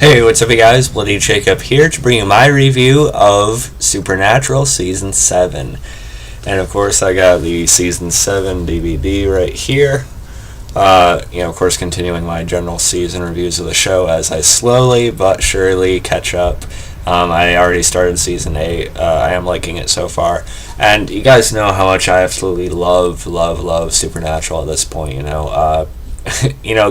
Hey, what's up, you guys? Bloody Jacob here to bring you my review of Supernatural Season 7. And of course, I got the Season 7 DVD right here. Of course, continuing my general season reviews of the show as I slowly but surely catch up. I already started Season 8. I am liking it so far. And you guys know how much I absolutely love Supernatural at this point, a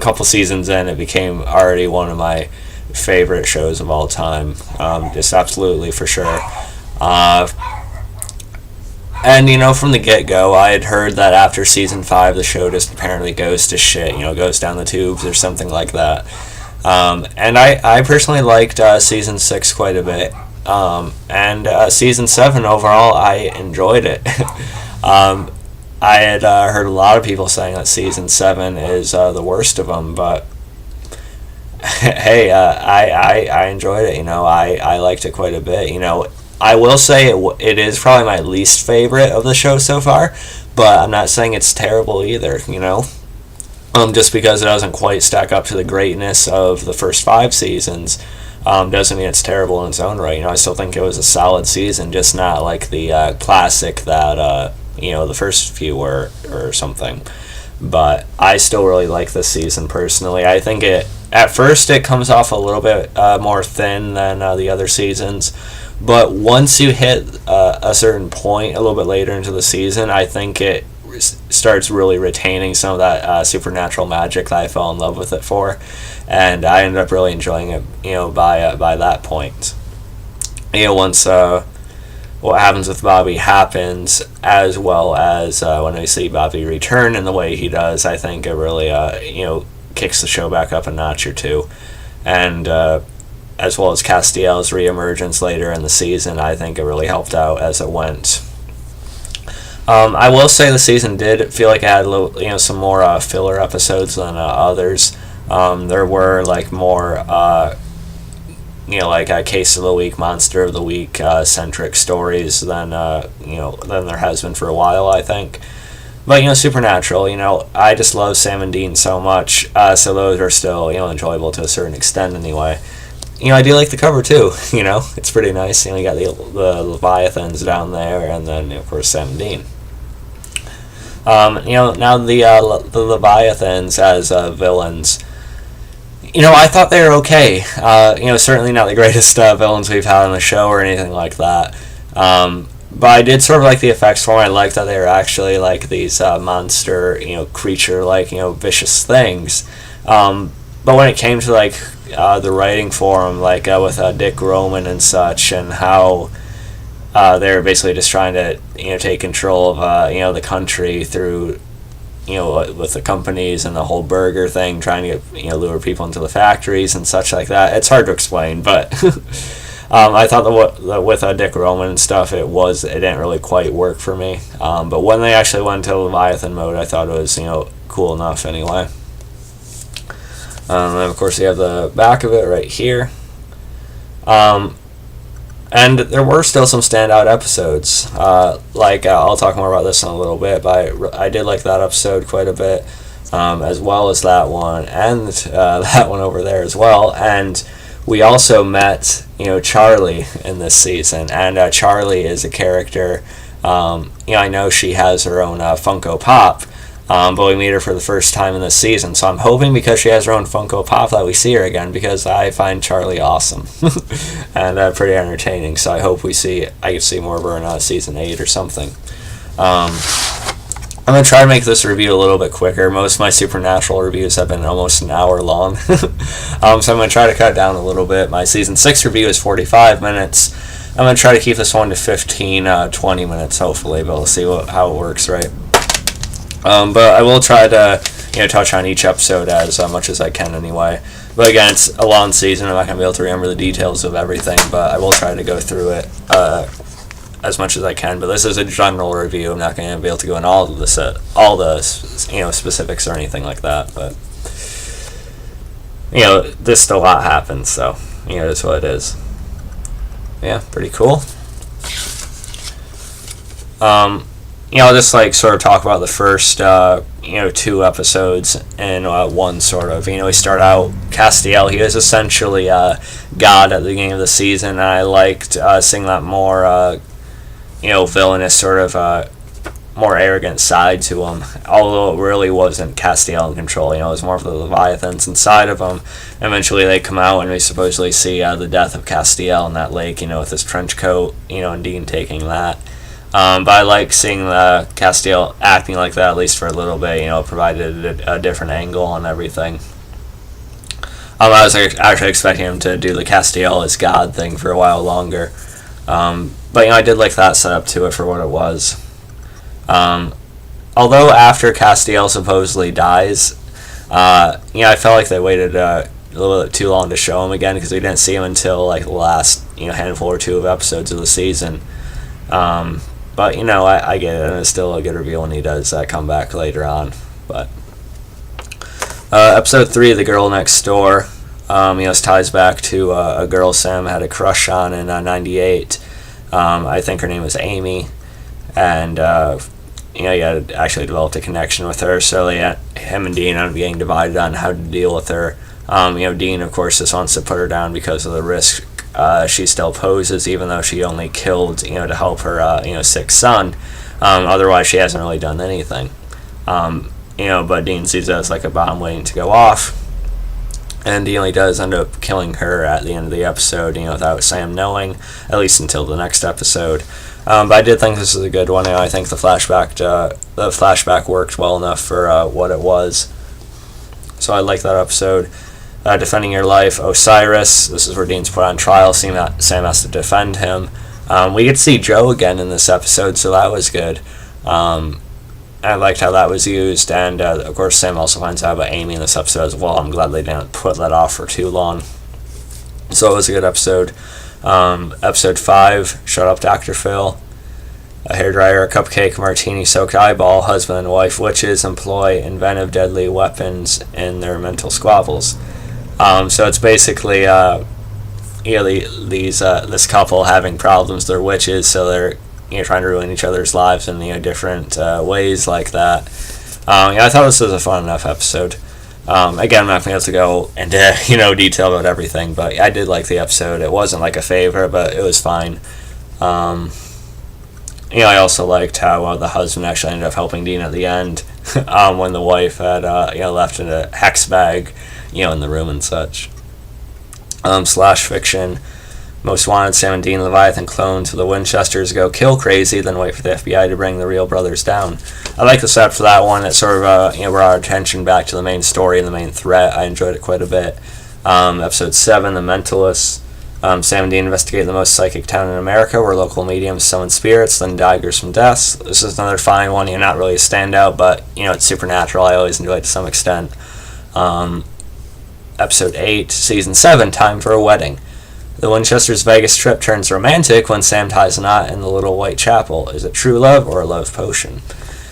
couple seasons in, it became already one of my favorite shows of all time, just absolutely for sure. From the get-go, I had heard that after season 5 the show just apparently goes to shit, goes down the tubes or something like that. And I personally liked season 6 quite a bit, and season 7 overall I enjoyed it. I had heard a lot of people saying that season 7 is the worst of them, but hey, I enjoyed it. I liked it quite a bit. I will say it is probably my least favorite of the show so far, but I'm not saying it's terrible either. Just because it doesn't quite stack up to the greatness of the first 5 seasons, doesn't mean it's terrible in its own right. I still think it was a solid season, just not like the classic that the first few were or something. But I still really like this season personally. I think at first it comes off a little bit more thin than the other seasons, but once you hit a certain point a little bit later into the season, I think it starts really retaining some of that supernatural magic that I fell in love with it for, and I ended up really enjoying it. By that point, once what happens with Bobby happens, as well as when we see Bobby return in the way he does, I think it really kicks the show back up a notch or two. And as well as Castiel's reemergence later in the season, I think it really helped out as it went. I will say the season did feel like it had a little, some more filler episodes than others. There were more like a case of the week, monster of the week centric stories than there has been for a while, I think. But Supernatural, I just love Sam and Dean so much, so those are still enjoyable to a certain extent anyway. I do like the cover too. It's pretty nice. You got the Leviathans down there, and then of course Sam and Dean. Now the Leviathans as villains. I thought they were okay. Certainly not the greatest villains we've had on the show or anything like that. But I did sort of like the effects for them. I liked that they were actually like these monster, creature, vicious things. But when it came to the writing for them, with Dick Roman and such, and how they were basically just trying to take control of the country through with the companies and the whole burger thing, trying to lure people into the factories and such like that. It's hard to explain, but I thought that with Dick Roman and stuff, it didn't really quite work for me. But when they actually went into Leviathan mode, I thought it was cool enough anyway. And of course you have the back of it right here. And there were still some standout episodes. I'll talk more about this in a little bit, but I did like that episode quite a bit, as well as that one, and that one over there as well. And we also met, Charlie in this season, and Charlie is a character. I know she has her own Funko Pop, but we meet her for the first time in this season, so I'm hoping because she has her own Funko Pop that we see her again, because I find Charlie awesome and pretty entertaining. So I hope I can see more of her in season 8 or something. I'm going to try to make this review a little bit quicker. Most of my Supernatural reviews have been almost an hour long, so I'm going to try to cut it down a little bit. My season 6 review is 45 minutes. I'm going to try to keep this one to 15, 20 minutes hopefully, but we'll see how it works, right? But I will try to touch on each episode as much as I can anyway. But again, it's a long season. I'm not going to be able to remember the details of everything, but I will try to go through it as much as I can. But this is a general review. I'm not going to be able to go in all the specifics or anything like that. But this a lot happens, so it's what it is. Yeah, pretty cool. I'll just like sort of talk about the first 2 episodes in one sort of. We start out Castiel. He was essentially God at the beginning of the season, and I liked seeing that more villainous sort of more arrogant side to him, although it really wasn't Castiel in control. It was more of the Leviathans inside of him. Eventually they come out and we supposedly see the death of Castiel in that lake, with his trench coat, and Dean taking that. But I like seeing Castiel acting like that, at least for a little bit. It provided a different angle on everything. I was actually expecting him to do the Castiel as God thing for a while longer. But I did like that setup to it for what it was. Although after Castiel supposedly dies, I felt like they waited a little bit too long to show him again, because we didn't see him until like the last handful or 2 of episodes of the season. But I get it, and it's still a good reveal when he does come back later on. But episode 3, The Girl Next Door, this ties back to a girl Sam had a crush on in '98. I think her name was Amy, and he had actually developed a connection with her. So him and Dean ended up getting divided on how to deal with her. Dean, of course, just wants to put her down because of the risk she still poses, even though she only killed, to help her, sick son. Otherwise, she hasn't really done anything. But Dean sees it as like a bomb waiting to go off. And he only does end up killing her at the end of the episode, without Sam knowing, at least until the next episode. But I did think this was a good one. I think the flashback worked well enough for what it was. So I like that episode. Defending Your Life, Osiris. This is where Dean's put on trial. Sam has to defend him. We get to see Joe again in this episode, so that was good. I liked how that was used, and of course Sam also finds out about Amy in this episode as well. I'm glad they didn't put that off for too long. So it was a good episode. Episode 5, Shut Up Dr. Phil. A hairdryer, a cupcake, martini-soaked eyeball, husband and wife witches employ inventive deadly weapons in their mental squabbles. So it's basically this couple having problems. They're witches, so they're trying to ruin each other's lives in different ways like that. I thought this was a fun enough episode. Again, I'm not going to be able to go into detail about everything, but I did like the episode. It wasn't like a favorite, but it was fine. I also liked how the husband actually ended up helping Dean at the end when the wife had left in a hex bag in the room and such. Slash fiction. Most Wanted, Sam and Dean Leviathan clones of the Winchesters go kill crazy, then wait for the FBI to bring the real brothers down. I like the setup for that one. It sort of brought our attention back to the main story and the main threat. I enjoyed it quite a bit. Episode 7, The Mentalists. Sam and Dean investigate the most psychic town in America, where local mediums summon spirits, then daggers from deaths. This is another fine one. Not really a standout, but it's supernatural. I always enjoy it to some extent. Episode 8, Season 7, Time for a Wedding. The Winchester's Vegas trip turns romantic when Sam ties a knot in the little white chapel. Is it true love or a love potion?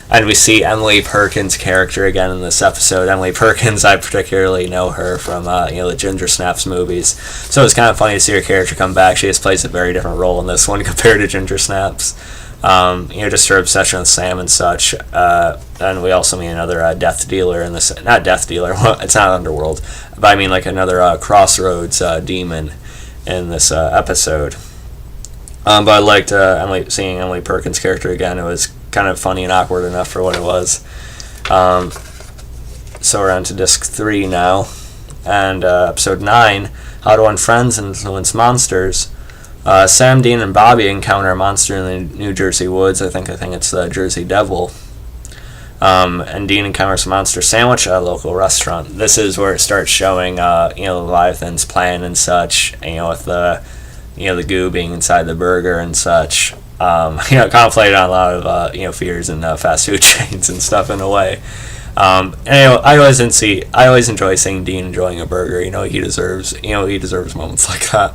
And we see Emily Perkins' character again in this episode. Emily Perkins, I particularly know her from the Ginger Snaps movies. So it's kind of funny to see her character come back. She just plays a very different role in this one compared to Ginger Snaps. Just her obsession with Sam and such. And we also meet another death dealer in this. Not death dealer, it's not Underworld. But I mean like another Crossroads demon in this episode. But I liked seeing Emily Perkins' character again. It was kind of funny and awkward enough for what it was. So we're on to disc 3 now. And episode 9, How to Unfriends and Influence Monsters. Sam, Dean, and Bobby encounter a monster in the New Jersey woods. I think it's the Jersey Devil. And Dean encounters a monster sandwich at a local restaurant. This is where it starts showing, Leviathan's plan and such, with the goo being inside the burger and such. Kind of played on a lot of, fears and fast food chains and stuff in a way. I always enjoy seeing Dean enjoying a burger. He deserves moments like that.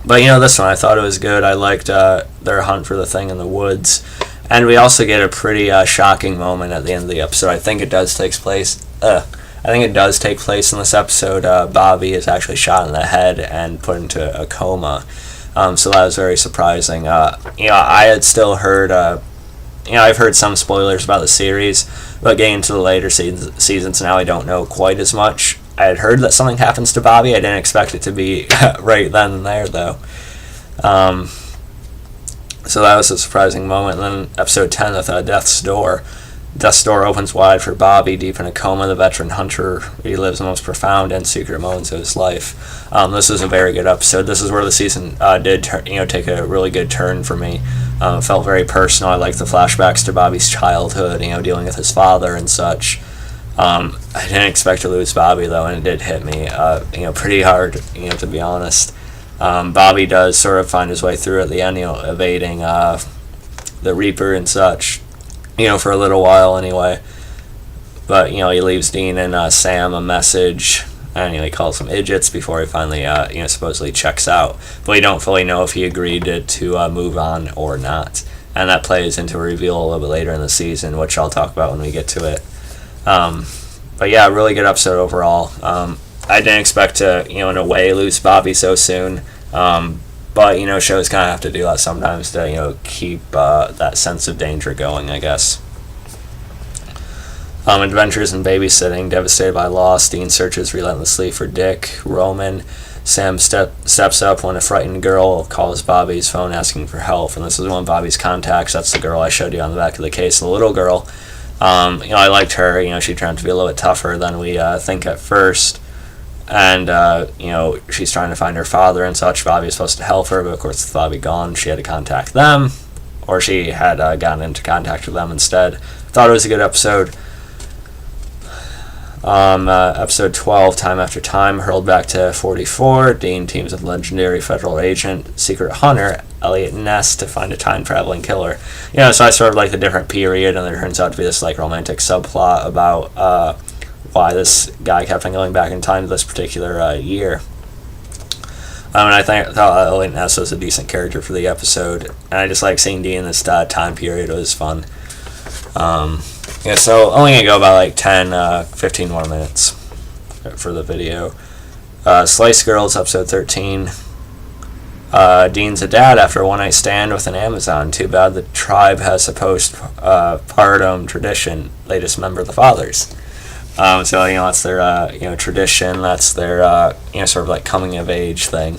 But this one, I thought it was good. I liked their hunt for the thing in the woods. And we also get a pretty shocking moment at the end of the episode. I think it does take place in this episode. Bobby is actually shot in the head and put into a coma. So that was very surprising. I had still heard, I've heard some spoilers about the series, but getting into the later seasons now, I don't know quite as much. I had heard that something happens to Bobby. I didn't expect it to be right then and there, though. So that was a surprising moment. And then episode 10 with Death's Door. Death's Door opens wide for Bobby. Deep in a coma, the veteran hunter relives the most profound and secret moments of his life. This is a very good episode. This is where the season did take a really good turn for me. It felt very personal. I liked the flashbacks to Bobby's childhood, dealing with his father and such. I didn't expect to lose Bobby, though, and it did hit me pretty hard, to be honest. Bobby does sort of find his way through at the end, evading the Reaper and such, for a little while anyway. But, he leaves Dean and Sam a message, and he calls them idiots before he finally, supposedly checks out. But we don't fully know if he agreed to move on or not. And that plays into a reveal a little bit later in the season, which I'll talk about when we get to it. But yeah, really good episode overall. I didn't expect to, in a way, lose Bobby so soon. But, shows kind of have to do that sometimes to, keep that sense of danger going, I guess. Adventures in Babysitting. Devastated by loss, Dean searches relentlessly for Dick, Roman. Sam steps up when a frightened girl calls Bobby's phone asking for help. And this is one of Bobby's contacts. That's the girl I showed you on the back of the case, the little girl. I liked her. She turned out to be a little bit tougher than we think at first. And, she's trying to find her father and such. Bobby was supposed to help her, but of course with Bobby gone, she had to contact them. Or she had gotten into contact with them instead. Thought it was a good episode. Episode 12, Time After Time, hurled back to 44. Dean teams with legendary federal agent, secret hunter, Elliot Ness to find a time-traveling killer. So I sort of like the different period, and there turns out to be this, romantic subplot about, why this guy kept on going back in time to this particular year. And I thought Elliot Ness was a decent character for the episode, and I just like seeing Dean in this time period. It was fun. So only gonna go about 10, 15 more minutes for the video. Slice Girls, episode 13. Dean's a dad after a one-night stand with an Amazon. Too bad the tribe has a postpartum tradition. They dismember the fathers. So that's their tradition. That's their sort of coming of age thing.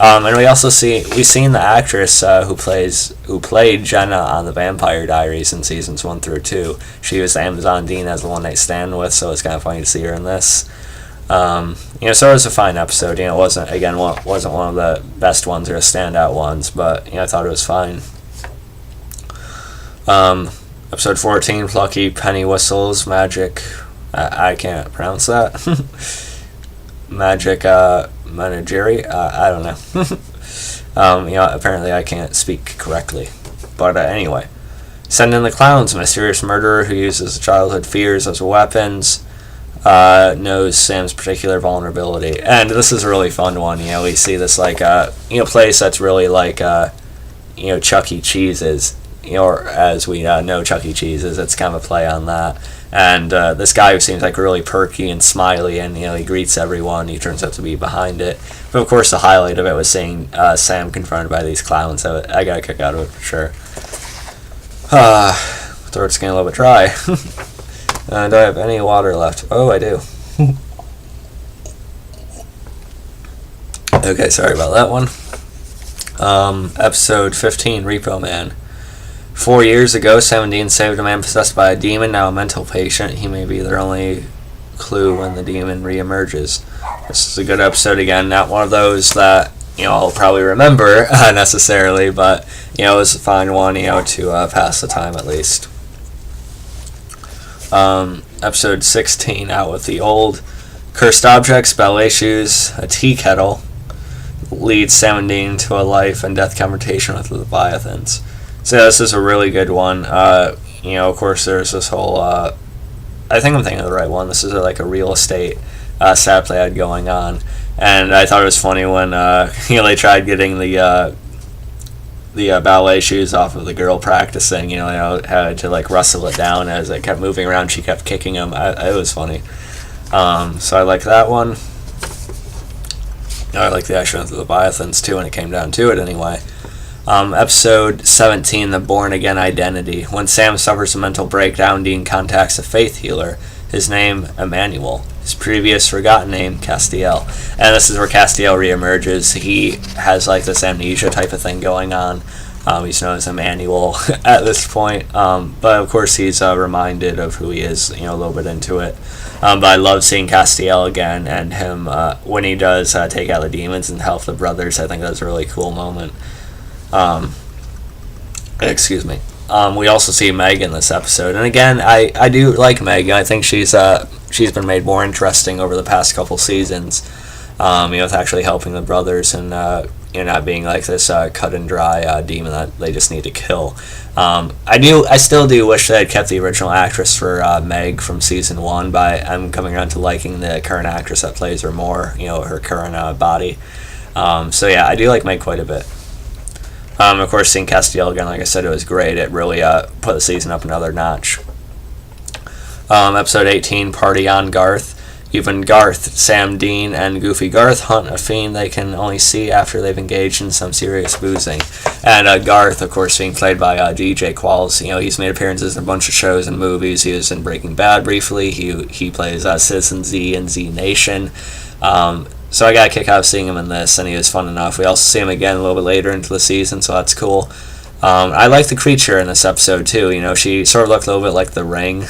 And we also we've seen the actress who played Jenna on the Vampire Diaries in seasons 1 through 2. She was the Amazon Dean has a one night stand with, so it's kind of funny to see her in this. So it was a fine episode. It wasn't one of the best ones or the standout ones, but I thought it was fine. Episode 14, Plucky, Pennywhistle's magic. I can't pronounce that. Magic Menagerie. I don't know. Apparently I can't speak correctly. But anyway, send in the clowns. A mysterious murderer who uses childhood fears as weapons. Knows Sam's particular vulnerability, and this is a really fun one. We see this place that's really Chuck E. Cheese's. Or as we know Chuck E. Cheese is, it's kind of a play on that. And this guy who seems really perky and smiley, and he greets everyone. He turns out to be behind it. But of course, the highlight of it was seeing Sam confronted by these clowns. So I got a kick out of it for sure. Throat's getting a little bit dry. Do I have any water left? Oh, I do. Okay, sorry about that one. Episode 15, Repo Man. 4 years ago, Sam and Dean saved a man possessed by a demon, now a mental patient. He may be their only clue when the demon reemerges. This is a good episode again, not one of those that, I'll probably remember necessarily, but, it was a fine one, to pass the time at least. Episode 16, Out with the Old. Cursed objects, ballet shoes, a tea kettle leads Sam and Dean to a life and death confrontation with the Leviathans. So this is a really good one. Of course, there's this whole. I think I'm thinking of the right one. This is a real estate sad play ad going on, and I thought it was funny when they tried getting the ballet shoes off of the girl practicing. Had to rustle it down as it kept moving around. She kept kicking them. It was funny. So I like that one. I like the action of the Leviathans too when it came down to it anyway. Episode 17, The Born Again Identity. When Sam suffers a mental breakdown, Dean contacts a faith healer. His name, Emmanuel. His previous forgotten name, Castiel. And this is where Castiel reemerges. He has like this amnesia type of thing going on. He's known as Emmanuel at this point. But of course he's reminded of who he is, a little bit into it. But I love seeing Castiel again, and him when he does take out the demons and help the brothers. I think that's a really cool moment. Excuse me. We also see Meg in this episode, and again, I do like Meg. I think she's been made more interesting over the past couple seasons. With actually helping the brothers and not being like this cut and dry demon that they just need to kill. I still do wish they had kept the original actress for Meg from season 1, but I'm coming around to liking the current actress that plays her more. Her current body. So yeah, I do like Meg quite a bit. Of course, seeing Castiel again, like I said, it was great. It really put the season up another notch. Episode 18, Party on Garth. Even Garth, Sam, Dean, and Goofy Garth hunt a fiend they can only see after they've engaged in some serious boozing. And Garth, of course, being played by DJ Qualls. He's made appearances in a bunch of shows and movies. He was in Breaking Bad briefly. He plays Citizen Z in Z Nation. So I got a kick out of seeing him in this, and he was fun enough. We also see him again a little bit later into the season, so that's cool. I like the creature in this episode too. She sort of looked a little bit like The Ring.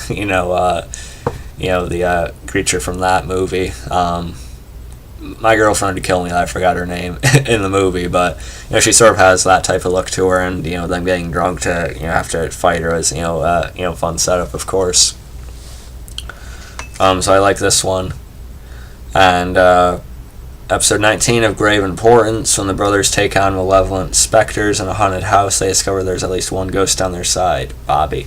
The creature from that movie. My girlfriend would kill me that I forgot her name in the movie, but she sort of has that type of look to her, and them getting drunk to have to fight her is fun setup, of course. So I like this one, and episode 19 of Grave Importance. When the brothers take on malevolent specters in a haunted house, they discover there's at least one ghost on their side, Bobby.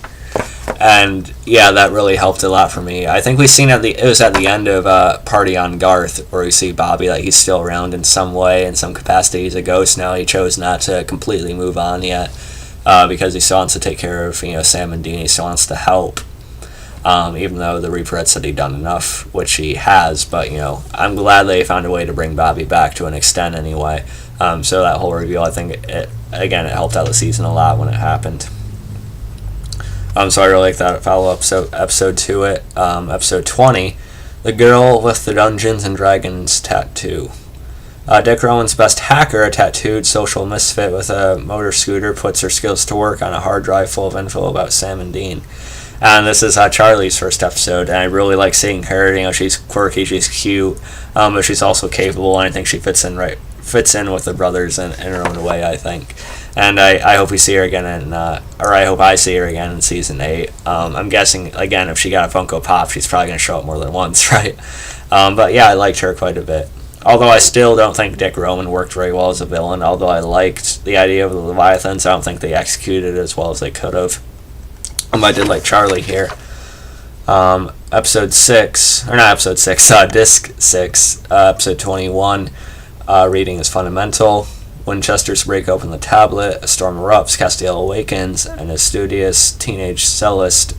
And yeah, that really helped a lot for me. I think we seen it was at the end of Party on Garth, where we see Bobby, that he's still around in some way, in some capacity. He's a ghost now. He chose not to completely move on yet, because he still wants to take care of Sam and Dean. He still wants to help, even though the Reaper had said he'd done enough, which he has. But I'm glad they found a way to bring Bobby back to an extent anyway. So that whole reveal, I think it helped out the season a lot when it happened. So I really like that follow-up episode to it. Episode 20, The Girl with the Dungeons and Dragons Tattoo. Dick Rowan's best hacker, a tattooed social misfit with a motor scooter, puts her skills to work on a hard drive full of info about Sam and Dean. And this is Charlie's first episode, and I really like seeing her. She's quirky, she's cute, but she's also capable, and I think she fits in with the brothers in her own way, I think. And I hope we see her again I hope I see her again in season 8. I'm guessing, again, if she got a Funko Pop, she's probably going to show up more than once, right? But yeah, I liked her quite a bit. Although I still don't think Dick Rowan worked very well as a villain, although I liked the idea of the Leviathans, I don't think they executed it as well as they could have. I did like Charlie here. Disc 6, episode 21, reading is fundamental. Winchesters break open the tablet, a storm erupts, Castiel awakens, and a studious teenage cellist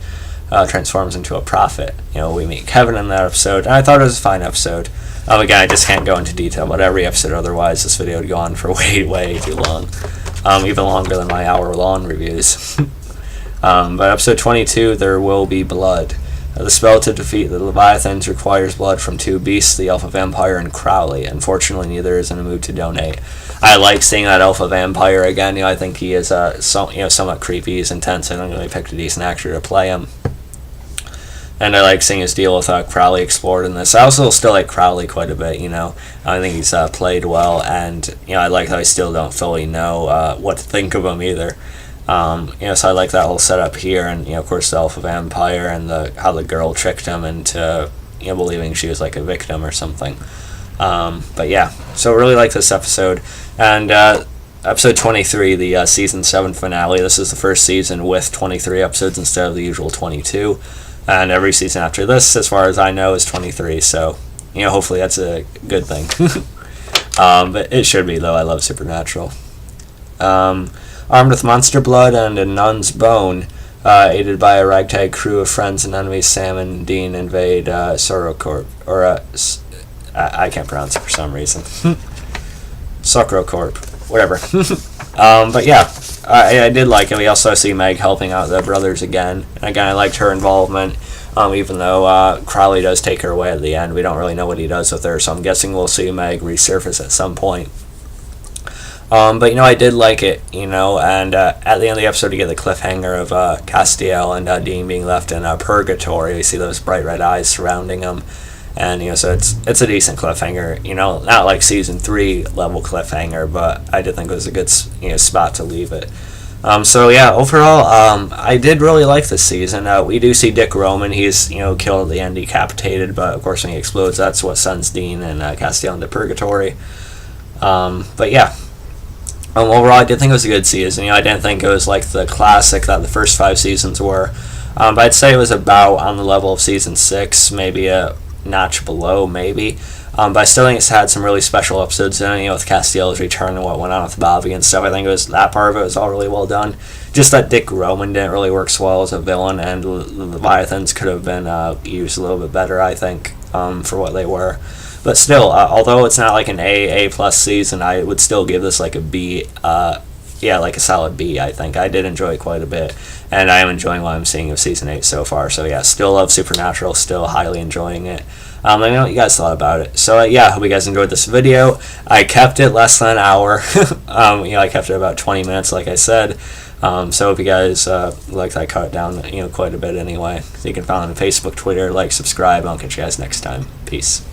transforms into a prophet. We meet Kevin in that episode, and I thought it was a fine episode. Again, I just can't go into detail about every episode, otherwise this video would go on for way, way too long. Even longer than my hour-long reviews. But episode 22, There Will Be Blood. The spell to defeat the Leviathans requires blood from 2 beasts, the Alpha Vampire and Crowley. Unfortunately, neither is in a mood to donate. I like seeing that Alpha Vampire again. I think he is somewhat creepy. He's intense. I think they picked a decent actor to play him. And I like seeing his deal with Crowley explored in this. I also still like Crowley quite a bit, I think he's played well, and, I like how I still don't fully know what to think of him either. So I like that whole setup here, and of course the Alpha Vampire and how the girl tricked him into believing she was like a victim or something. But yeah, so really like this episode, and episode 23, the season 7 finale. This is the first season with 23 episodes instead of the usual 22, and every season after this, as far as I know, is 23. So hopefully that's a good thing. But it should be, though. I love Supernatural. Armed with monster blood and a nun's bone, aided by a ragtag crew of friends and enemies, Sam and Dean invade Sorrow Corp, or I can't pronounce it for some reason. Sucro Corp, whatever. But yeah, I did like it. We also see Meg helping out the brothers again. And again, I liked her involvement, even though Crowley does take her away at the end. We don't really know what he does with her, so I'm guessing we'll see Meg resurface at some point. But, I did like it, and at the end of the episode, you get the cliffhanger of Castiel and Dean being left in purgatory. You see those bright red eyes surrounding him. And, so it's a decent cliffhanger, not like season 3 level cliffhanger, but I did think it was a good, spot to leave it. So yeah, overall, I did really like this season. We do see Dick Roman. He's, killed at the end, decapitated, but of course when he explodes, that's what sends Dean and Castiel into purgatory. But yeah. Overall, I did think it was a good season. I didn't think it was like the classic that the first 5 seasons were. But I'd say it was about on the level of season 6, maybe a notch below, maybe. But I still think it's had some really special episodes in it, with Castiel's return and what went on with Bobby and stuff. I think it was that part of it was all really well done. Just that Dick Roman didn't really work so well as a villain, and the Leviathans could have been used a little bit better, I think, for what they were. But still, although it's not like an A plus season, I would still give this like a B, like a solid B, I think. I did enjoy it quite a bit, and I am enjoying what I'm seeing of Season 8 so far. So yeah, still love Supernatural, still highly enjoying it. Let me know what you guys thought about it. So yeah, hope you guys enjoyed this video. I kept it less than an hour. I kept it about 20 minutes, like I said. So if you guys liked, I cut it down, quite a bit anyway. So you can follow me on Facebook, Twitter, subscribe. I'll catch you guys next time. Peace.